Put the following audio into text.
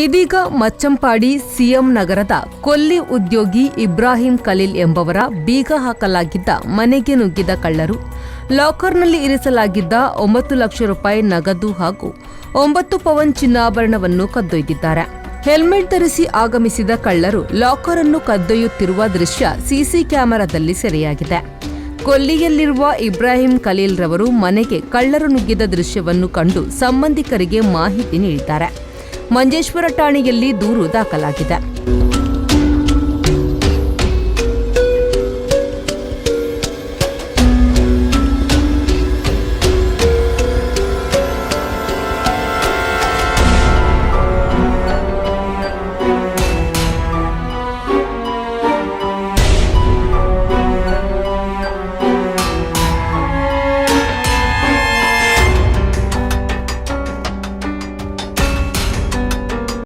ಇದೀಗ ಮಚ್ಚಂಪಾಡಿ ಸಿಎಂ ನಗರದ ಕೊಲ್ಲಿ ಉದ್ಯೋಗಿ ಇಬ್ರಾಹಿಂ ಖಲೀಲ್ ಎಂಬವರ ಬೀಗ ಹಾಕಲಾಗಿದ್ದ ಮನೆಗೆ ನುಗ್ಗಿದ ಕಳ್ಳರು ಲಾಕರ್ನಲ್ಲಿ ಇರಿಸಲಾಗಿದ್ದ 9 ಲಕ್ಷ ರೂಪಾಯಿ ನಗದು ಹಾಗೂ 9 ಪವನ್ ಚಿನ್ನಾಭರಣವನ್ನು ಕದ್ದೊಯ್ದಿದ್ದಾರೆ. ಹೆಲ್ಮೆಟ್ ಧರಿಸಿ ಆಗಮಿಸಿದ ಕಳ್ಳರು ಲಾಕರ್ ಅನ್ನು ಕದ್ದೊಯ್ಯುತ್ತಿರುವ ದೃಶ್ಯ ಸಿಸಿ ಕ್ಯಾಮೆರಾದಲ್ಲಿ ಸೆರೆಯಾಗಿದೆ. ಕೊಲ್ಲಿಯಲ್ಲಿರುವ ಇಬ್ರಾಹಿಂ ಖಲೀಲ್ ರವರು ಮನೆಗೆ ಕಳ್ಳರು ನುಗ್ಗಿದ ದೃಶ್ಯವನ್ನು ಕಂಡು ಸಂಬಂಧಿಕರಿಗೆ ಮಾಹಿತಿ ನೀಡಿದ್ದಾರೆ. ಮಂಜೇಶ್ವರ ಠಾಣೆಯಲ್ಲಿ ದೂರು ದಾಖಲಾಗಿದೆ.